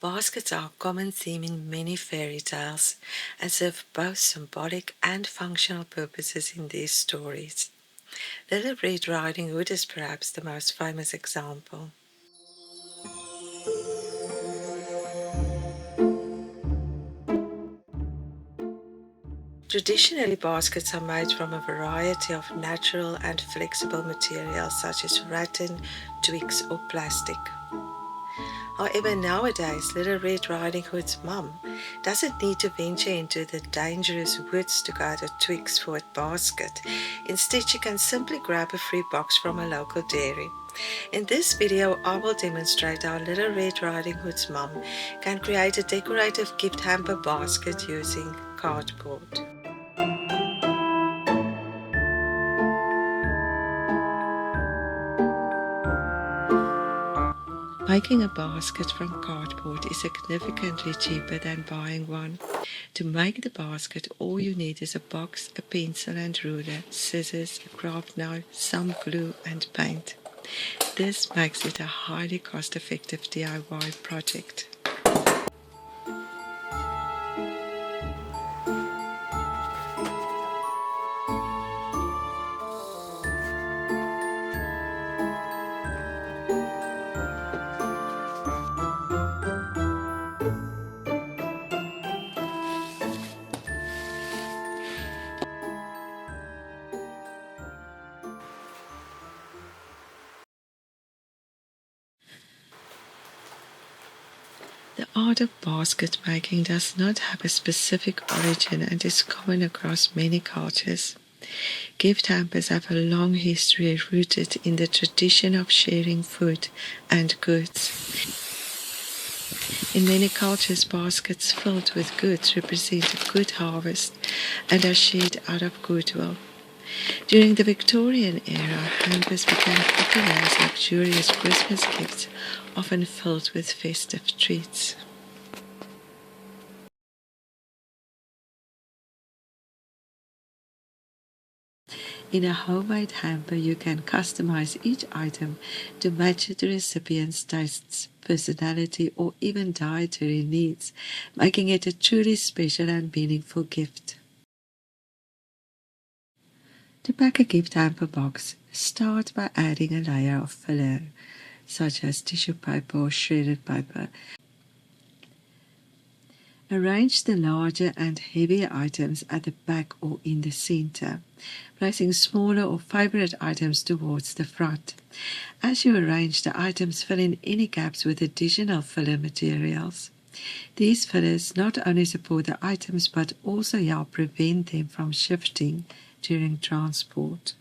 Baskets are a common theme in many fairy tales and serve both symbolic and functional purposes in these stories. Little Red Riding Hood is perhaps the most famous example. Traditionally, baskets are made from a variety of natural and flexible materials such as rattan, twigs, or plastic. However, nowadays, Little Red Riding Hood's mum doesn't need to venture into the dangerous woods to gather twigs for a basket. Instead, she can simply grab a free box from a local dairy. In this video, I will demonstrate how Little Red Riding Hood's mum can create a decorative gift hamper basket using cardboard. Making a basket from cardboard is significantly cheaper than buying one. To make the basket, all you need is a box, a pencil and ruler, scissors, a craft knife, some glue and paint. This makes it a highly cost-effective DIY project. The art of basket making does not have a specific origin and is common across many cultures. Gift hampers have a long history rooted in the tradition of sharing food and goods. In many cultures, baskets filled with goods represent a good harvest and are shared out of goodwill. During the Victorian era, hampers became popular as luxurious Christmas gifts, often filled with festive treats. In a homemade hamper, you can customize each item to match the recipient's tastes, personality, or even dietary needs, making it a truly special and meaningful gift. To pack a gift hamper box, start by adding a layer of filler, such as tissue paper or shredded paper. Arrange the larger and heavier items at the back or in the center, placing smaller or favorite items towards the front. As you arrange the items, fill in any gaps with additional filler materials. These fillers not only support the items but also help prevent them from shifting during transport.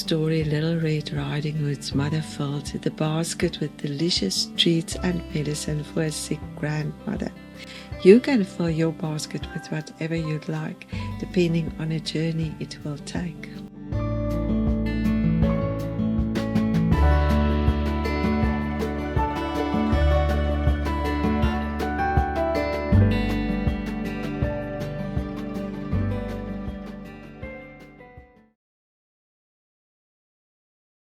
story Little Red Riding Hood's mother filled the basket with delicious treats and medicine for a sick grandmother. You can fill your basket with whatever you'd like, depending on a journey it will take.